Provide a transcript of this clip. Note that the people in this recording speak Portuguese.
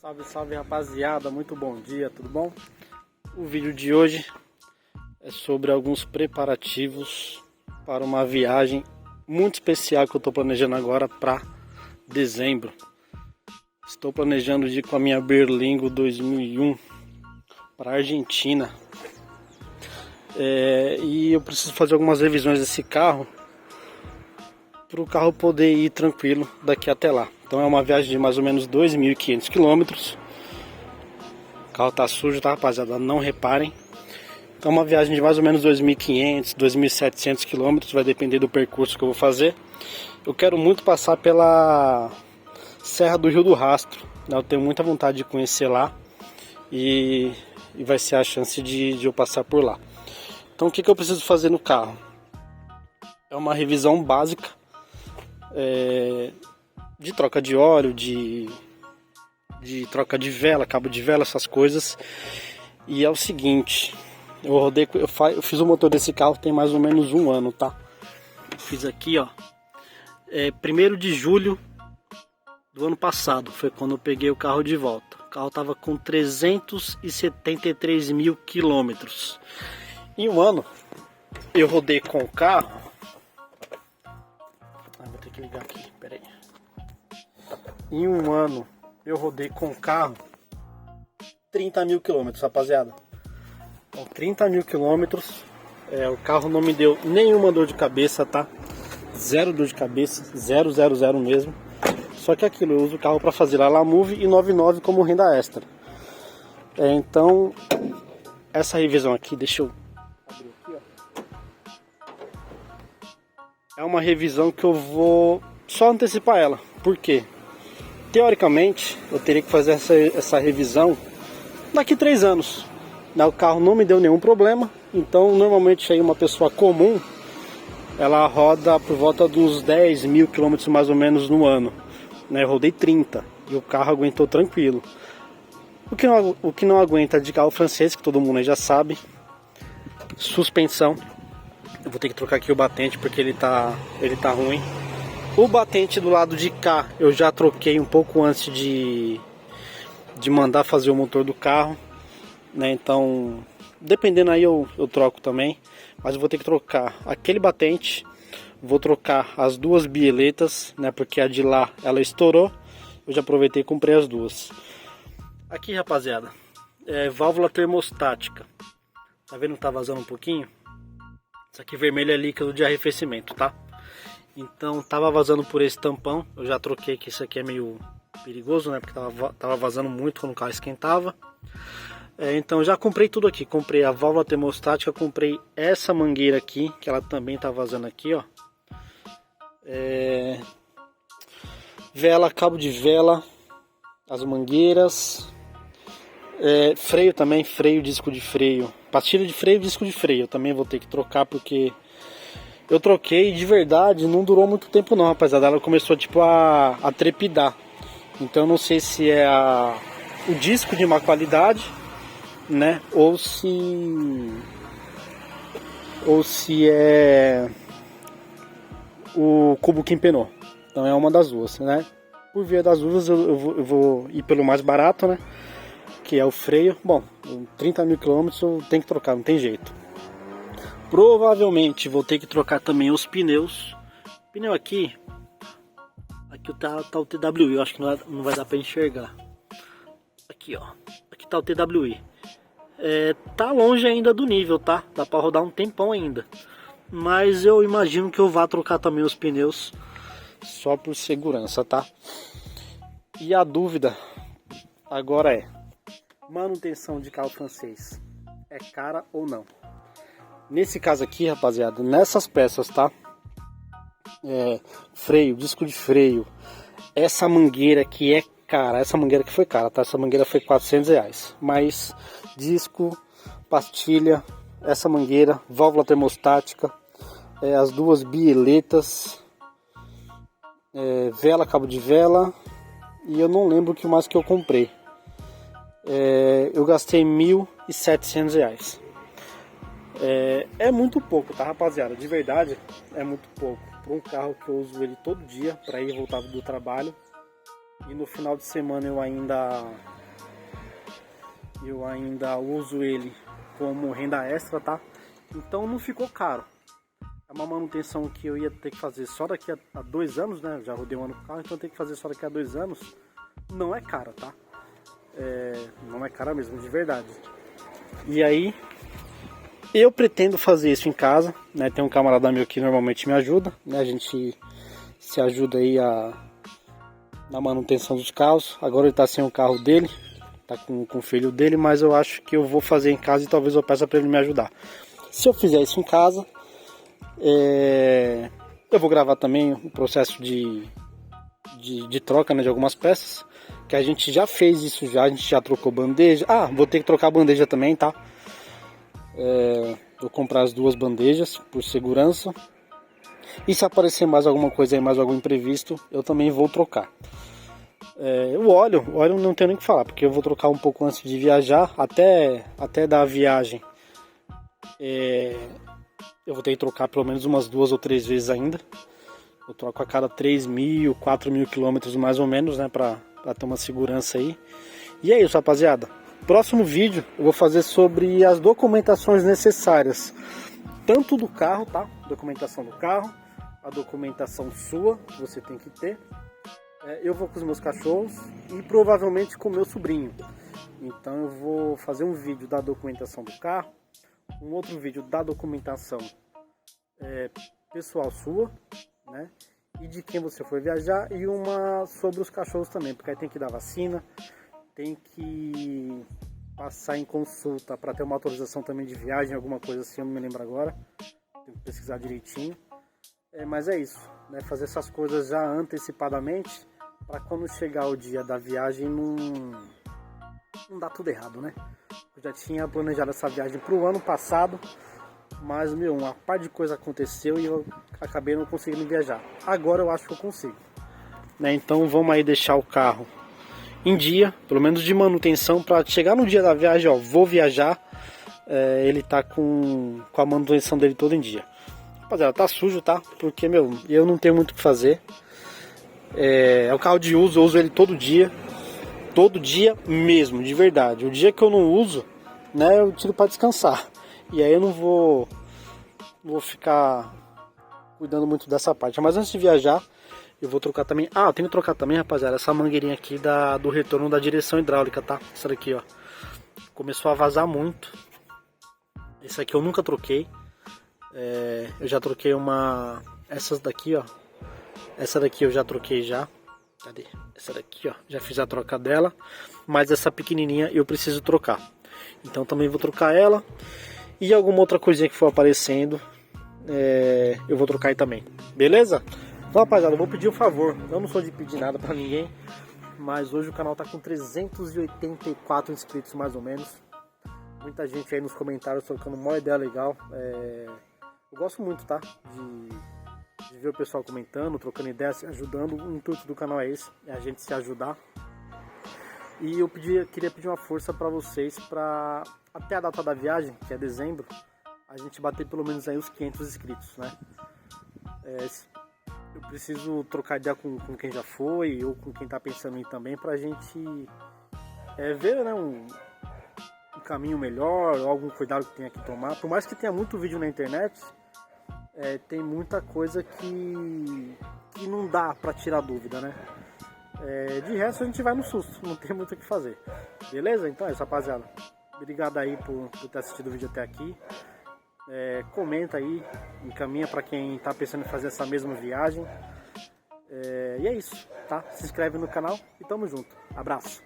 Salve, salve rapaziada, muito bom dia, tudo bom? O vídeo de hoje é sobre alguns preparativos para uma viagem muito especial que eu estou planejando agora para dezembro. Estou planejando de ir com a minha Berlingo 2001 para a Argentina. E eu preciso fazer algumas revisões desse carro para o carro poder ir tranquilo daqui até lá. Então é uma viagem de mais ou menos 2.500 km. O carro tá sujo, tá, rapaziada? Não reparem. Então é uma viagem de mais ou menos 2.500, 2.700 km. Vai depender do percurso que eu vou fazer. Eu quero muito passar pela Serra do Rio do Rastro, né? Eu tenho muita vontade de conhecer lá. E vai ser a chance de eu passar por lá. Então o que eu preciso fazer no carro? É uma revisão básica. De troca de óleo, de troca de vela, cabo de vela, essas coisas. E é o seguinte, eu fiz o motor desse carro tem mais ou menos um ano, tá? Fiz aqui, ó, 1º de julho do ano passado, foi quando eu peguei o carro de volta. O carro tava com 373 mil quilômetros. Em um ano, eu rodei com o carro. Vou ter que ligar aqui, peraí. Em um ano eu rodei com o carro 30 mil quilômetros, rapaziada. Então, 30 mil quilômetros. O carro não me deu nenhuma dor de cabeça, tá? Zero dor de cabeça, zero mesmo. Só que aquilo, eu uso o carro para fazer a Lamove e 99 como renda extra. Então, essa revisão aqui, deixa eu abrir aqui, ó. É uma revisão que eu vou só antecipar ela. Por quê? Teoricamente, eu teria que fazer essa revisão daqui 3 anos. O carro não me deu nenhum problema, então normalmente aí uma pessoa comum, ela roda por volta dos 10 mil quilômetros mais ou menos no ano. Eu rodei 30 e o carro aguentou tranquilo. O que não aguenta de carro francês, que todo mundo aí já sabe, suspensão. Eu vou ter que trocar aqui o batente porque ele tá ruim. O batente do lado de cá eu já troquei um pouco antes de mandar fazer o motor do carro, né? Então, dependendo aí eu troco também. Mas eu vou ter que trocar aquele batente, vou trocar as duas bieletas, né? Porque a de lá ela estourou. Eu já aproveitei e comprei as duas. Aqui, rapaziada, válvula termostática. Tá vendo que tá vazando um pouquinho? Isso aqui vermelho é líquido de arrefecimento, tá? Então tava vazando por esse tampão. Eu já troquei, que isso aqui é meio perigoso, né? Porque tava vazando muito quando o carro esquentava. Então já comprei tudo aqui. Comprei a válvula termostática, comprei essa mangueira aqui, que ela também tá vazando aqui, ó. Vela, cabo de vela, as mangueiras. Freio também, freio, disco de freio. Pastilha de freio, disco de freio. Eu também vou ter que trocar porque eu troquei de verdade, não durou muito tempo não, rapaziada. Ela começou tipo a trepidar. Então eu não sei se é o disco de má qualidade, né? Ou se é o cubo que empenou. Então é uma das duas, né? Por via das dúvidas eu vou ir pelo mais barato, né? Que é o freio. Bom, 30 mil quilômetros eu tenho que trocar, não tem jeito. Provavelmente vou ter que trocar também os pneus. Pneu aqui tá o TWI, eu acho que não vai dar para enxergar. Aqui, ó. Aqui tá o TWI. Tá longe ainda do nível, tá? Dá para rodar um tempão ainda. Mas eu imagino que eu vá trocar também os pneus só por segurança, tá? E a dúvida agora é: manutenção de carro francês é cara ou não? Nesse caso aqui, rapaziada, nessas peças, tá? Freio, disco de freio, essa mangueira aqui é cara, essa mangueira aqui foi cara, tá? Essa mangueira foi R$400, mas disco, pastilha, essa mangueira, válvula termostática, as duas bieletas, vela, cabo de vela, e eu não lembro o que mais que eu comprei. Eu gastei R$1.700. É muito pouco, tá, rapaziada? De verdade, é muito pouco. Para um carro que eu uso ele todo dia, para ir e voltar do trabalho. e no final de semana eu ainda uso ele como renda extra, tá? Então não ficou caro. É uma manutenção que eu ia ter que fazer só daqui a 2 anos, né? Eu já rodei um ano com o carro, então eu tenho que fazer só daqui a 2 anos. Não é cara, tá? Não é cara mesmo, de verdade. E aí, eu pretendo fazer isso em casa, né? Tem um camarada meu que normalmente me ajuda, né? A gente se ajuda aí na manutenção dos carros. Agora ele tá sem o carro dele, tá com o filho dele, mas eu acho que eu vou fazer em casa e talvez eu peça para ele me ajudar. Se eu fizer isso em casa, eu vou gravar também o processo de troca, né, de algumas peças, que a gente já fez isso já, a gente já trocou bandeja. Vou ter que trocar a bandeja também, tá? Vou comprar as 2 bandejas por segurança. E se aparecer mais alguma coisa aí, mais algum imprevisto, eu também vou trocar. O óleo não tenho nem o que falar, porque eu vou trocar um pouco antes de viajar, até da viagem. Eu vou ter que trocar pelo menos umas 2 ou 3 vezes ainda. Eu troco a cada 3.000, 4.000 quilômetros mais ou menos, né, pra ter uma segurança aí. E é isso, rapaziada. Próximo vídeo eu vou fazer sobre as documentações necessárias, tanto do carro, tá? Documentação do carro, a documentação sua que você tem que ter. Eu vou com os meus cachorros e provavelmente com o meu sobrinho. Então eu vou fazer um vídeo da documentação do carro, um outro vídeo da documentação pessoal sua, né? E de quem você for viajar, e uma sobre os cachorros também, porque aí tem que dar vacina, tem que passar em consulta para ter uma autorização também de viagem, alguma coisa assim, eu não me lembro agora, tenho que pesquisar direitinho. Mas é isso, né? Fazer essas coisas já antecipadamente, para quando chegar o dia da viagem não dá tudo errado, né? Eu já tinha planejado essa viagem para o ano passado, mas uma parte de coisa aconteceu e eu acabei não conseguindo viajar. Agora eu acho que eu consigo, né? Então vamos aí deixar o carro em dia, pelo menos de manutenção, para chegar no dia da viagem, ó, vou viajar, ele tá com a manutenção dele todo em dia. Rapaziada, tá sujo, tá? Porque, eu não tenho muito o que fazer. É o carro de uso, eu uso ele todo dia mesmo, de verdade. O dia que eu não uso, né, eu tiro para descansar. E aí eu não vou ficar cuidando muito dessa parte. Mas antes de viajar, eu vou trocar também. Eu tenho que trocar também, rapaziada, essa mangueirinha aqui do retorno da direção hidráulica, tá? Essa daqui, ó, começou a vazar muito. Essa aqui eu nunca troquei. Eu já troquei essas daqui, ó. Essa daqui eu já troquei já. Cadê? Essa daqui, ó, já fiz a troca dela. Mas essa pequenininha eu preciso trocar. Então também vou trocar ela. E alguma outra coisinha que for aparecendo, eu vou trocar aí também. Beleza? Então, rapaziada, eu vou pedir um favor. Eu não sou de pedir nada pra ninguém, mas hoje o canal tá com 384 inscritos mais ou menos. Muita gente aí nos comentários trocando uma ideia legal. Eu gosto muito, tá? De ver o pessoal comentando, trocando ideias, se ajudando. O intuito do canal é esse, é a gente se ajudar. E eu queria pedir uma força para vocês, para até a data da viagem, que é dezembro, a gente bater pelo menos aí os 500 inscritos, né? Eu preciso trocar ideia com quem já foi, ou com quem tá pensando em ir também, pra gente ver, né, um caminho melhor, ou algum cuidado que tenha que tomar. Por mais que tenha muito vídeo na internet, tem muita coisa que não dá pra tirar dúvida, né? De resto a gente vai no susto, não tem muito o que fazer. Beleza? Então é isso, rapaziada. Obrigado aí por ter assistido o vídeo até aqui. Comenta aí, encaminha para quem tá pensando em fazer essa mesma viagem. E é isso, tá? Se inscreve no canal e tamo junto. Abraço!